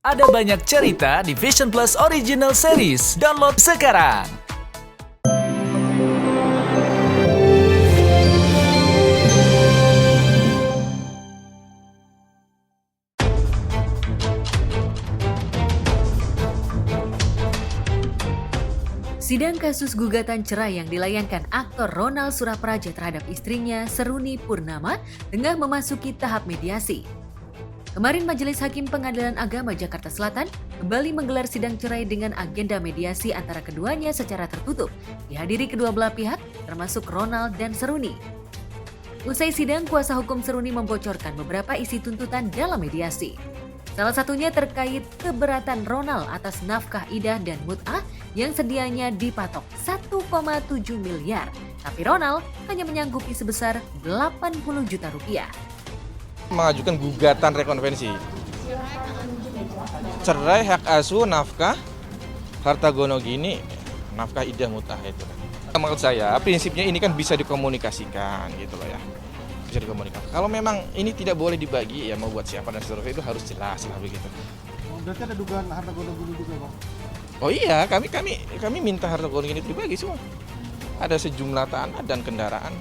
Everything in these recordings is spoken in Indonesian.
Ada banyak cerita di Vision Plus Original Series. Download sekarang. Sidang kasus gugatan cerai yang dilayangkan aktor Ronal Surapraja terhadap istrinya Seruni Purnama tengah memasuki tahap mediasi. Kemarin Majelis Hakim Pengadilan Agama Jakarta Selatan kembali menggelar sidang cerai dengan agenda mediasi antara keduanya secara tertutup, dihadiri kedua belah pihak termasuk Ronal dan Seruni. Usai sidang, kuasa hukum Seruni membocorkan beberapa isi tuntutan dalam mediasi. Salah satunya terkait keberatan Ronal atas nafkah idah dan mut'ah yang sedianya dipatok 1,7 miliar. Tapi Ronal hanya menyanggupi sebesar 80 juta rupiah. Mengajukan gugatan rekonvensi. Cerai, hak asuh, nafkah, harta gonogini, nafkah idah mut'ah itu. Menurut saya prinsipnya ini kan bisa dikomunikasikan gitu loh ya. Bisa dikomunikasikan. Kalau memang ini tidak boleh dibagi ya mau buat siapa dan seterusnya itu harus jelas lah begitu. Berarti ada dugaan harta gonogini juga, Pak? Oh iya, kami minta harta gonogini itu dibagi semua. Ada sejumlah tanah dan kendaraan.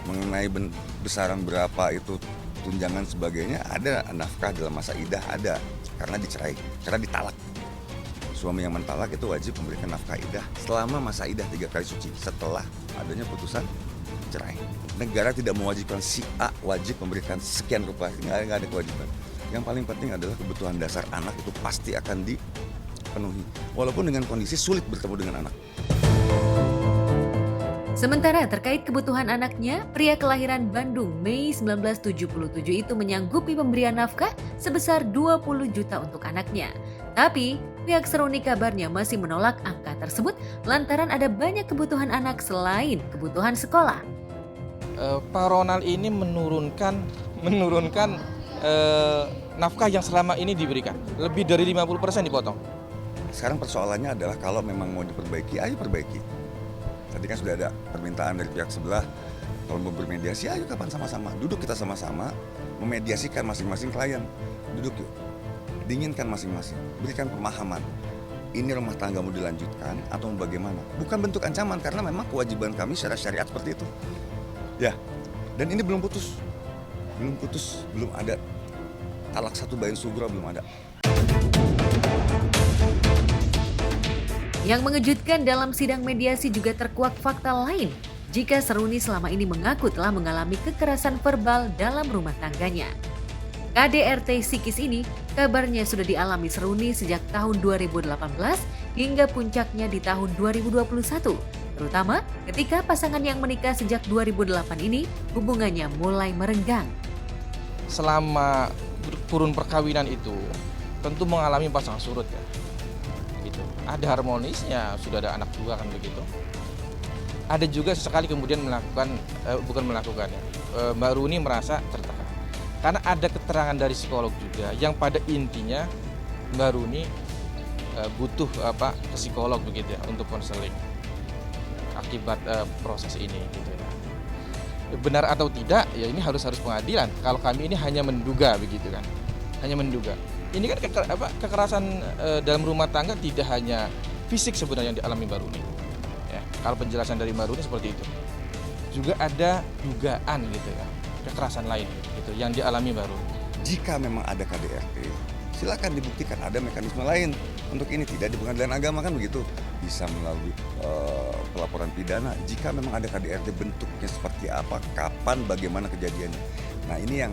Mengenai besaran berapa itu tunjangan sebagainya, ada nafkah dalam masa idah ada karena dicerai, karena ditalak. Suami yang mentalak itu wajib memberikan nafkah idah selama masa idah 3 kali suci setelah adanya putusan cerai. Negara tidak mewajibkan si A wajib memberikan sekian rupiah, nggak ada kewajiban. Yang paling penting adalah kebutuhan dasar anak itu pasti akan dipenuhi, walaupun dengan kondisi sulit bertemu dengan anak. Sementara terkait kebutuhan anaknya, pria kelahiran Bandung Mei 1977 itu menyanggupi pemberian nafkah sebesar 20 juta untuk anaknya. Tapi pihak Seruni kabarnya masih menolak angka tersebut lantaran ada banyak kebutuhan anak selain kebutuhan sekolah. Pak Ronald ini menurunkan nafkah yang selama ini diberikan. Lebih dari 50% dipotong. Sekarang persoalannya adalah kalau memang mau diperbaiki, ayo perbaiki. Tadi kan sudah ada permintaan dari pihak sebelah, kalau mau bermediasi, ayo kapan sama-sama. Duduk kita sama-sama, memediasikan masing-masing klien. Duduk yuk, dinginkan masing-masing, berikan pemahaman. Ini rumah tangga mau dilanjutkan atau bagaimana? Bukan bentuk ancaman, karena memang kewajiban kami secara syariat seperti itu. Ya, dan ini belum putus, belum ada talak 1 bain sugro, belum ada. Yang mengejutkan dalam sidang mediasi juga terkuak fakta lain jika Seruni selama ini mengaku telah mengalami kekerasan verbal dalam rumah tangganya. KDRT psikis ini kabarnya sudah dialami Seruni sejak tahun 2018 hingga puncaknya di tahun 2021, terutama ketika pasangan yang menikah sejak 2008 ini hubungannya mulai merenggang. Selama kurun perkawinan itu tentu mengalami pasang surut ya. Gitu. Ada harmonisnya, sudah ada anak 2 kan begitu. Ada juga sesekali kemudian Mbak Runi merasa tertekan. Karena ada keterangan dari psikolog juga yang pada intinya Mbak Runi butuh ke psikolog begitu ya untuk konseling akibat proses ini gitu ya. Benar atau tidak ya ini harus pengadilan. Kalau kami ini hanya menduga begitu kan. Hanya menduga. Ini kan kekerasan dalam rumah tangga tidak hanya fisik sebenarnya yang dialami Mbak Runi. Ya, kalau penjelasan dari Mbak Runi seperti itu. Juga ada dugaan gitu ya, kekerasan lain gitu yang dialami Mbak Runi. Jika memang ada KDRT, silakan dibuktikan ada mekanisme lain untuk ini, tidak di pengadilan agama kan begitu. Bisa melalui pelaporan pidana. Jika memang ada KDRT, bentuknya seperti apa, kapan, bagaimana kejadiannya. Nah ini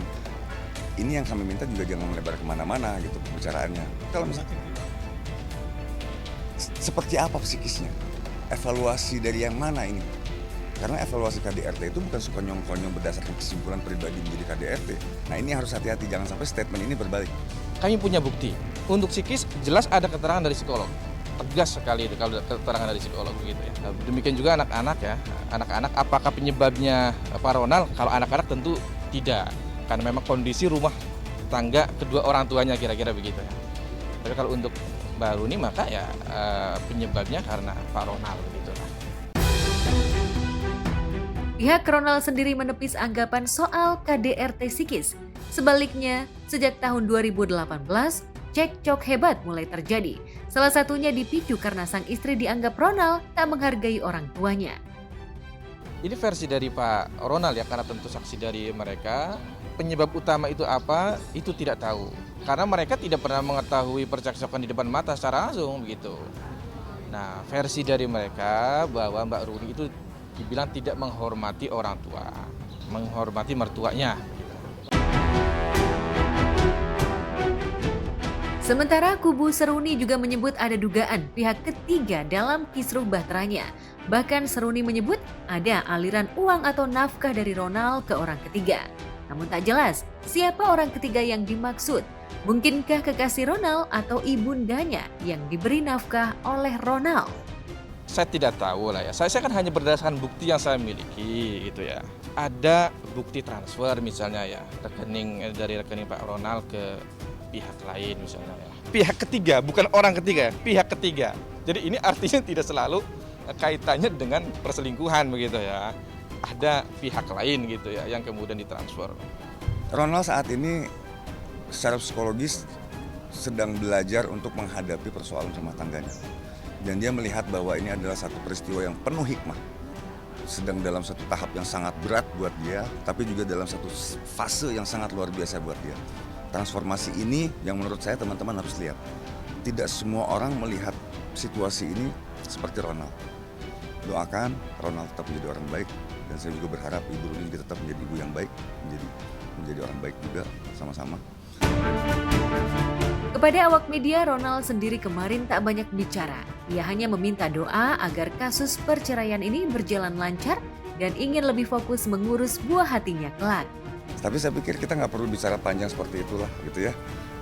yang kami minta juga jangan melebar kemana-mana gitu pembicaraannya. Kalau misalnya seperti apa psikisnya, evaluasi dari yang mana ini? Karena evaluasi KDRT itu bukan suka nyong-konyong berdasarkan kesimpulan pribadi menjadi KDRT. Nah ini harus hati-hati, jangan sampai statement ini berbalik. Kami punya bukti. Untuk psikis jelas ada keterangan dari psikolog. Tegas sekali itu kalau keterangan dari psikolog begitu ya. Demikian juga anak-anak ya. Anak-anak apakah penyebabnya Pak Ronald? Kalau anak-anak tentu tidak. Karena memang kondisi rumah tangga kedua orang tuanya kira-kira begitu ya. Tapi kalau untuk Mbak Runi maka ya penyebabnya karena Pak Ronald gitu lah. Pihak Ronal sendiri menepis anggapan soal KDRT psikis. Sebaliknya, sejak tahun 2018, cekcok hebat mulai terjadi. Salah satunya dipicu karena sang istri dianggap Ronald tak menghargai orang tuanya. Ini versi dari Pak Ronald ya, karena tentu saksi dari mereka. Penyebab utama itu apa, itu tidak tahu. Karena mereka tidak pernah mengetahui percekcokan di depan mata secara langsung begitu. Nah, versi dari mereka bahwa Mbak Runi itu dibilang tidak menghormati orang tua, menghormati mertuanya. Sementara kubu Seruni juga menyebut ada dugaan pihak ketiga dalam kisruh bahteranya. Bahkan Seruni menyebut ada aliran uang atau nafkah dari Ronald ke orang ketiga. Namun tak jelas siapa orang ketiga yang dimaksud. Mungkinkah kekasih Ronald atau ibundanya yang diberi nafkah oleh Ronald? Saya tidak tahu lah ya. Saya kan hanya berdasarkan bukti yang saya miliki gitu ya. Ada bukti transfer misalnya ya, dari rekening Pak Ronald ke pihak lain misalnya ya. Pihak ketiga, bukan orang ketiga, pihak ketiga. Jadi ini artinya tidak selalu kaitannya dengan perselingkuhan begitu ya. Ada pihak lain gitu ya yang kemudian ditransfer. Ronald saat ini secara psikologis sedang belajar untuk menghadapi persoalan rumah tangganya. Dan dia melihat bahwa ini adalah satu peristiwa yang penuh hikmah. Sedang dalam satu tahap yang sangat berat buat dia, tapi juga dalam satu fase yang sangat luar biasa buat dia. Transformasi ini yang menurut saya teman-teman harus lihat. Tidak semua orang melihat situasi ini seperti Ronald. Doakan Ronald tetap menjadi orang baik, dan saya juga berharap Ibu Runi juga tetap menjadi ibu yang baik, menjadi orang baik juga sama-sama. Kepada awak media, Ronald sendiri kemarin tak banyak bicara. Ia hanya meminta doa agar kasus perceraian ini berjalan lancar dan ingin lebih fokus mengurus buah hatinya kelak. Tapi saya pikir kita nggak perlu bicara panjang seperti itulah gitu ya.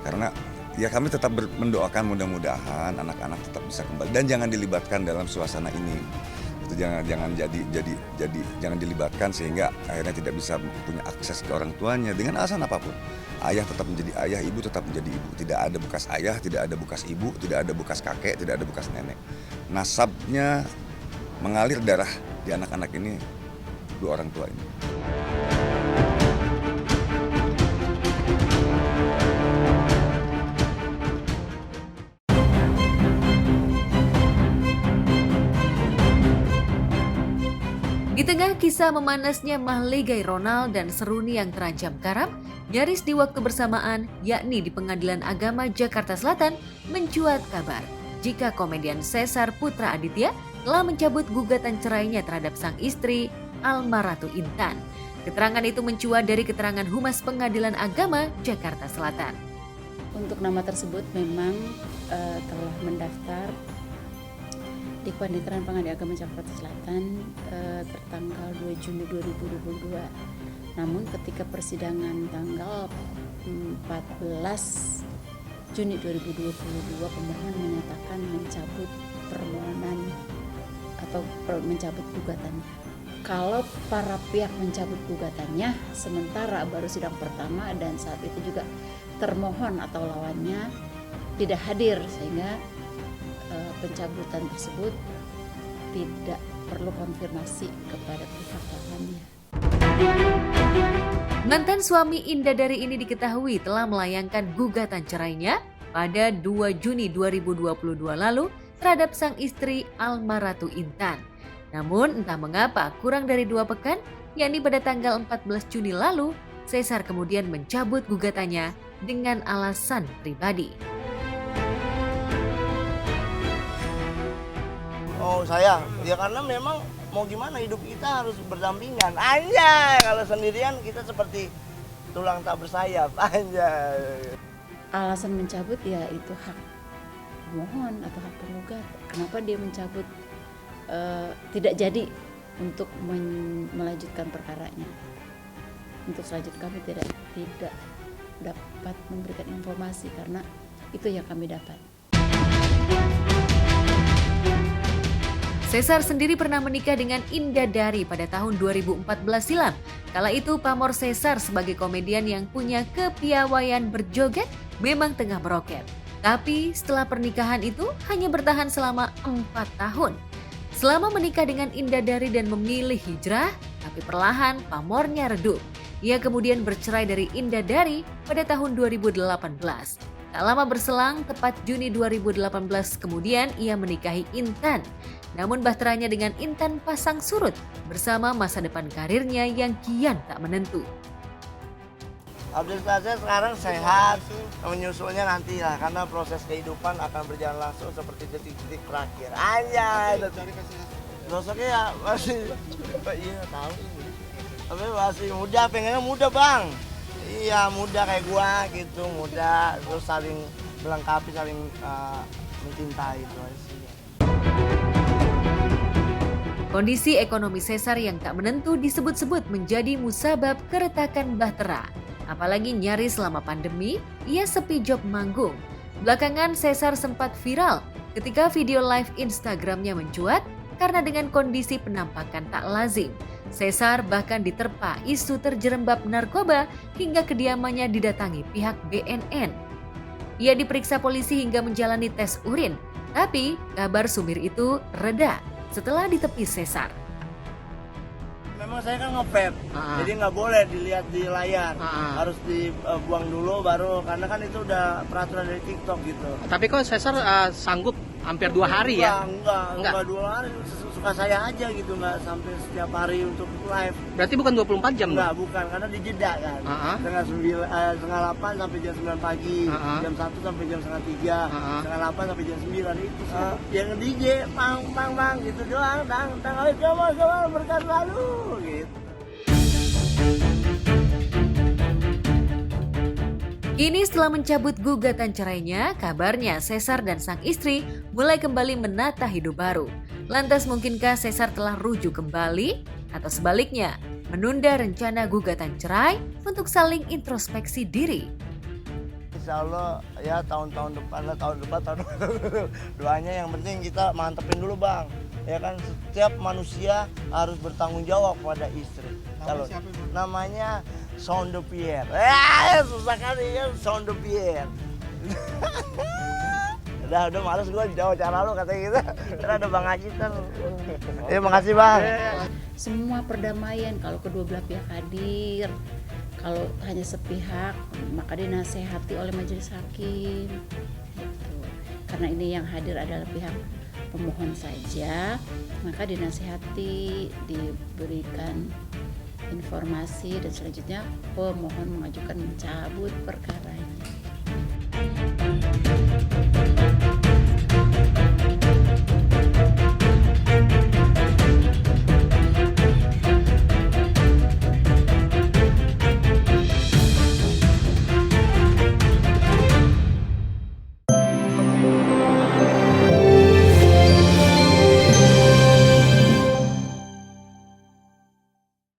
Karena ya kami tetap mendoakan mudah-mudahan anak-anak tetap bisa kembali dan jangan dilibatkan dalam suasana ini. Itu jangan dilibatkan sehingga akhirnya tidak bisa punya akses ke orang tuanya dengan alasan apapun. Ayah tetap menjadi ayah, ibu tetap menjadi ibu. Tidak ada bekas ayah, tidak ada bekas ibu, tidak ada bekas kakek, tidak ada bekas nenek. Nasabnya mengalir darah di anak-anak ini, dua orang tua ini. Di tengah kisah memanasnya mahligai Ronald dan Seruni yang terancam karam, nyaris di waktu bersamaan, yakni di Pengadilan Agama Jakarta Selatan, mencuat kabar jika komedian Caesar Putra Aditya telah mencabut gugatan cerainya terhadap sang istri, Almaratu Intan. Keterangan itu mencuat dari keterangan Humas Pengadilan Agama Jakarta Selatan. Untuk nama tersebut memang telah mendaftar di Panitiran Pengadilan Agama Jakarta Selatan tertanggal 2 Juni 2022. Namun ketika persidangan tanggal 14 Juni 2022 pemohon menyatakan mencabut permohonan atau mencabut gugatannya. Kalau para pihak mencabut gugatannya, sementara baru sidang pertama dan saat itu juga termohon atau lawannya tidak hadir sehingga pencabutan tersebut tidak perlu konfirmasi kepada pihak lawannya. Mantan suami Indah Dari ini diketahui telah melayangkan gugatan cerainya pada 2 Juni 2022 lalu terhadap sang istri Almaratu Intan. Namun entah mengapa kurang dari 2 pekan, yakni pada tanggal 14 Juni lalu, Caesar kemudian mencabut gugatannya dengan alasan pribadi. Oh saya, ya karena memang mau gimana hidup kita harus berdampingan. Anjay, kalau sendirian kita seperti tulang tak bersayap. Anjay. Alasan mencabut ya itu hak pemohon atau hak penggugat. Kenapa dia mencabut tidak jadi untuk melanjutkan perkaranya. Untuk selanjutnya kami tidak dapat memberikan informasi karena itu yang kami dapat. Caesar sendiri pernah menikah dengan Indah Dari pada tahun 2014 silam. Kala itu pamor Caesar sebagai komedian yang punya kepiawaian berjoget memang tengah meroket. Tapi setelah pernikahan itu hanya bertahan selama 4 tahun. Selama menikah dengan Indah Dari dan memilih hijrah, tapi perlahan pamornya redup. Ia kemudian bercerai dari Indah Dari pada tahun 2018. Tak lama berselang, tepat Juni 2018 kemudian ia menikahi Intan. Namun bahteranya dengan Intan pasang surut bersama masa depan karirnya yang kian tak menentu. Update saya sekarang sehat, menyusulnya nanti lah karena proses kehidupan akan berjalan langsung seperti detik-detik terakhir. Anjay, sosoknya ya masih, iya tahu, tapi masih muda, pengennya muda bang. Iya muda kayak gua gitu, muda terus saling melengkapi, saling mencintai itu aja sih. Kondisi ekonomi Caesar yang tak menentu disebut-sebut menjadi musabab keretakan bahtera. Apalagi nyaris selama pandemi, ia sepi job manggung. Belakangan Caesar sempat viral ketika video live Instagramnya mencuat karena dengan kondisi penampakan tak lazim. Caesar bahkan diterpa isu terjerembab narkoba hingga kediamannya didatangi pihak BNN. Ia diperiksa polisi hingga menjalani tes urin, tapi kabar sumir itu reda setelah ditepi Caesar. Memang saya kan nge-vape, jadi nggak boleh dilihat di layar, harus dibuang dulu baru, karena kan itu udah peraturan dari TikTok gitu. Tapi kok Caesar sanggup hampir 2 hari ya? Enggak 2 hari, suka saya aja gitu, nggak sampai setiap hari untuk live. Berarti bukan 24 jam? Enggak, bukan, karena dijeda kan. Setengah 8 sampai jam 9 pagi, jam 1 sampai jam setengah 3, setengah 8 sampai jam 9 itu sih. Yang DJ, pang, gitu doang, ayo coba berkat lalu, gitu. Kini setelah mencabut gugatan cerainya, kabarnya Caesar dan sang istri mulai kembali menata hidup baru. Lantas mungkinkah Caesar telah rujuk kembali? Atau sebaliknya, menunda rencana gugatan cerai untuk saling introspeksi diri? Insya Allah ya tahun depan doanya yang penting kita mantepin dulu bang. Ya kan setiap manusia harus bertanggung jawab pada istri. Kalau namanya Sound de Pierre. Susah kali ya Sound de Pierre. udah males gue jawab cara lu katanya gitu. Karena ada Bang Haji kan. Ya makasih bang. Semua perdamaian kalau kedua belah pihak hadir, kalau hanya sepihak maka dinasehati oleh majelis hakim gitu. Karena ini yang hadir adalah pihak pemohon saja, maka dinasehati, diberikan informasi dan selanjutnya pemohon mengajukan mencabut perkara